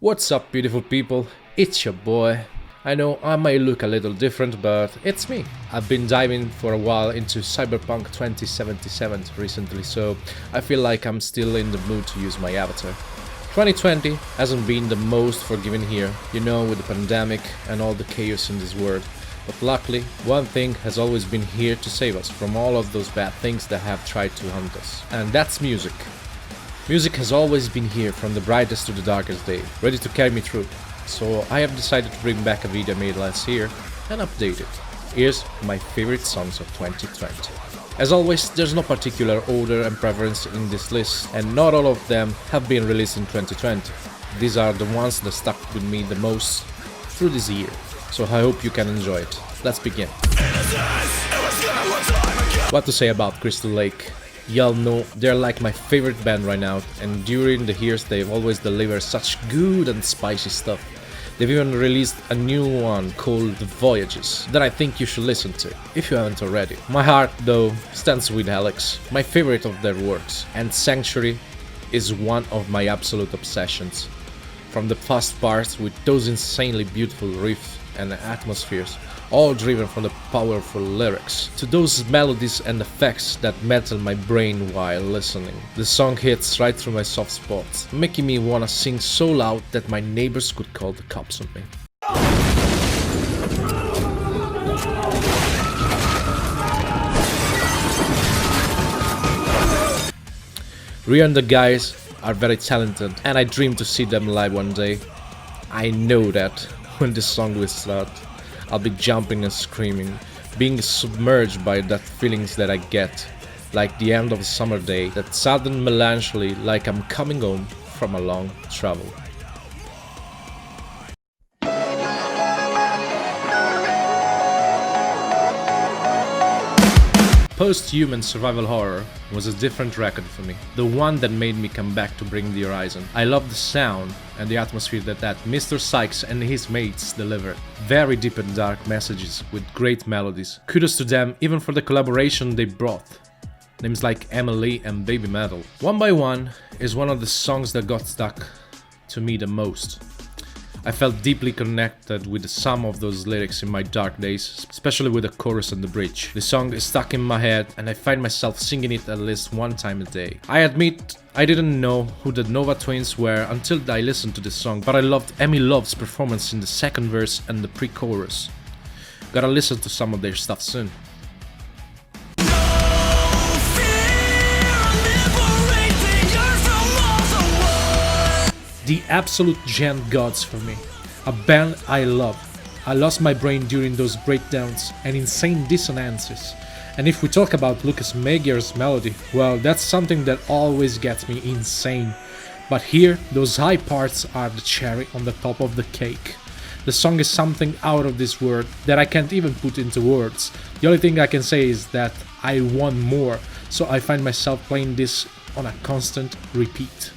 What's up, beautiful people? It's your boy. I know I might look a little different, but it's me. I've been diving for a while into Cyberpunk 2077 recently, so I feel like I'm still in the mood to use my avatar. 2020 hasn't been the most forgiving year, with the pandemic and all the chaos in this world. But luckily, one thing has always been here to save us from all of those bad things that have tried to hunt us. And that's music. Music has always been here from the brightest to the darkest day, ready to carry me through. So I have decided to bring back a video I made last year and update it. Here's my favorite songs of 2020. As always, there's no particular order and preference in this list, and not all of them have been released in 2020. These are the ones that stuck with me the most through this year, so I hope you can enjoy it. Let's begin. What to say about Crystal Lake? Y'all know they're like my favorite band right now, and during the years they've always delivered such good and spicy stuff. They've even released a new one called The Voyages that I think you should listen to, if you haven't already. My heart, though, stands with Alex, my favorite of their works, and Sanctuary is one of my absolute obsessions. From the fast parts with those insanely beautiful riffs and atmospheres, all driven from the powerful lyrics, to those melodies and effects that melt my brain while listening. The song hits right through my soft spots, making me wanna sing so loud that my neighbors could call the cops on me. Rhea and the guys are very talented, and I dream to see them live one day. I know that when this song will start, I'll be jumping and screaming, being submerged by that feelings that I get, like the end of a summer day, that sudden melancholy like I'm coming home from a long travel. Post-Human Survival Horror was a different record for me, the one that made me come back to Bring the Horizon. I love the sound and the atmosphere that Mr. Sykes and his mates delivered. Very deep and dark messages with great melodies. Kudos to them even for the collaboration they brought. Names like Emily and Baby Metal. One by One is one of the songs that got stuck to me the most. I felt deeply connected with some of those lyrics in my dark days, especially with the chorus and the bridge. The song is stuck in my head and I find myself singing it at least one time a day. I admit I didn't know who the Nova Twins were until I listened to this song, but I loved Amy Love's performance in the second verse and the pre-chorus. Gotta listen to some of their stuff soon. The absolute Gen Gods for me, a band I love. I lost my brain during those breakdowns and insane dissonances. And if we talk about Lucas Magyar's melody, well, that's something that always gets me insane. But here, those high parts are the cherry on the top of the cake. The song is something out of this world that I can't even put into words. The only thing I can say is that I want more, so I find myself playing this on a constant repeat.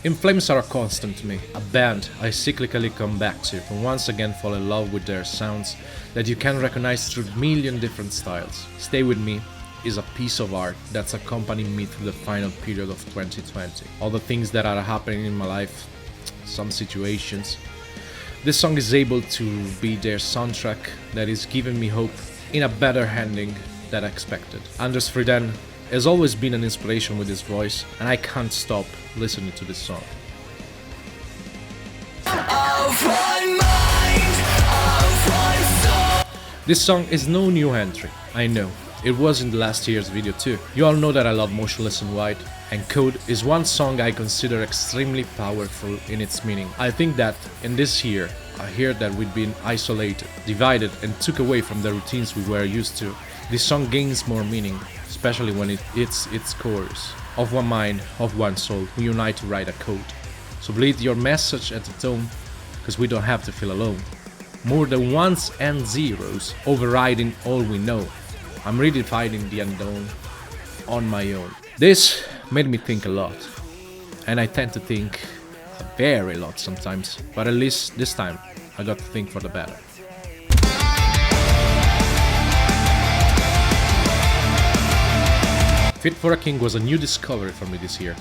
In Flames are a constant to me, a band I cyclically come back to and once again fall in love with their sounds that you can recognize through a million different styles. Stay With Me is a piece of art that's accompanying me through the final period of 2020. All the things that are happening in my life, some situations. This song is able to be their soundtrack that is giving me hope in a better ending than expected. Anders Friden has always been an inspiration with his voice, and I can't stop listening to this song. This song is no new entry, I know. It was in the last year's video too. You all know that I love Motionless in White, and Code is one song I consider extremely powerful in its meaning. I think that in this year, a year that we've been isolated, divided, and took away from the routines we were used to, this song gains more meaning, especially when it hits its chorus. Of one mind, of one soul, we unite to write a code. So bleed your message at the tone, cause we don't have to feel alone. More than ones and zeros, overriding all we know. I'm redefining the unknown on my own. This made me think a lot, and I tend to think a very lot sometimes, but at least this time I got to think for the better. Fit for a King was a new discovery for me this year.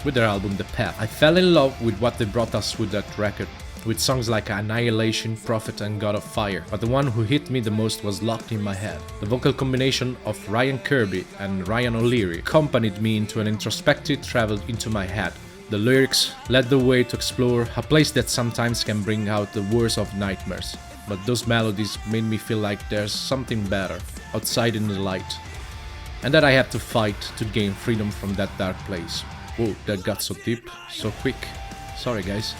With their album The Path, I fell in love with what they brought us with that record, with songs like Annihilation, Prophet and God of Fire, but the one who hit me the most was Locked in My Head. The vocal combination of Ryan Kirby and Ryan O'Leary accompanied me into an introspective travel into my head. The lyrics led the way to explore a place that sometimes can bring out the worst of nightmares, but those melodies made me feel like there's something better, outside in the light, and that I have to fight to gain freedom from that dark place. Whoa, that got so deep, so quick. Sorry guys.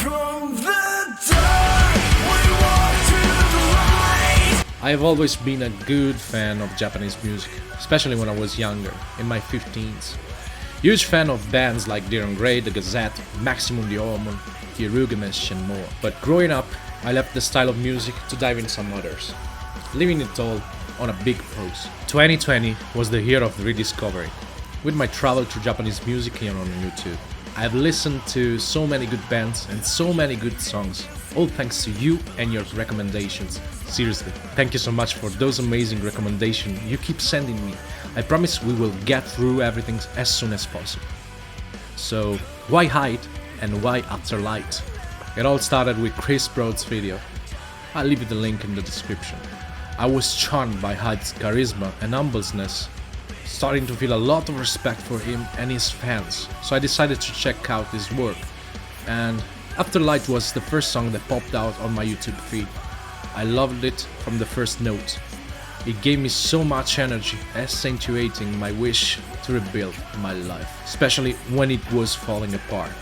From the dark, we walk to the light. I have always been a good fan of Japanese music, especially when I was younger, in my 15s. Huge fan of bands like Diran Grey, The Gazette, Maximum the Hormone, Hirugamesh and more. But growing up, I left the style of music to dive in some others, leaving it all on a big pause. 2020 was the year of rediscovery. With my travel through Japanese music here on YouTube, I have listened to so many good bands and so many good songs, all thanks to you and your recommendations. Seriously, thank you so much for those amazing recommendations you keep sending me. I promise we will get through everything as soon as possible. So, why Hide and why After Light? It all started with Chris Broad's video. I'll leave you the link in the description. I was charmed by Hyde's charisma and humbleness, starting to feel a lot of respect for him and his fans, so I decided to check out his work, and After Light was the first song that popped out on my YouTube feed. I loved it from the first note. It gave me so much energy, accentuating my wish to rebuild my life, especially when it was falling apart.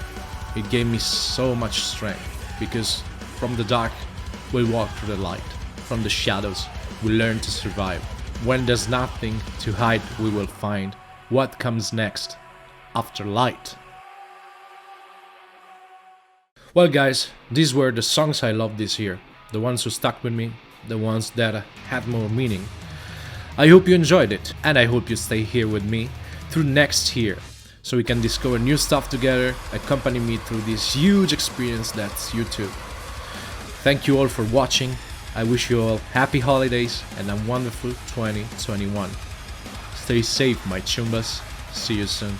It gave me so much strength, because from the dark we walk through the light, from the shadows we learn to survive. When there's nothing to hide, we will find what comes next after light. Well guys, these were the songs I loved this year, the ones who stuck with me, the ones that had more meaning. I hope you enjoyed it, and I hope you stay here with me through next year, so we can discover new stuff together, accompany me through this huge experience that's YouTube. Thank you all for watching. I wish you all happy holidays and a wonderful 2021. Stay safe, my chumbas. See you soon.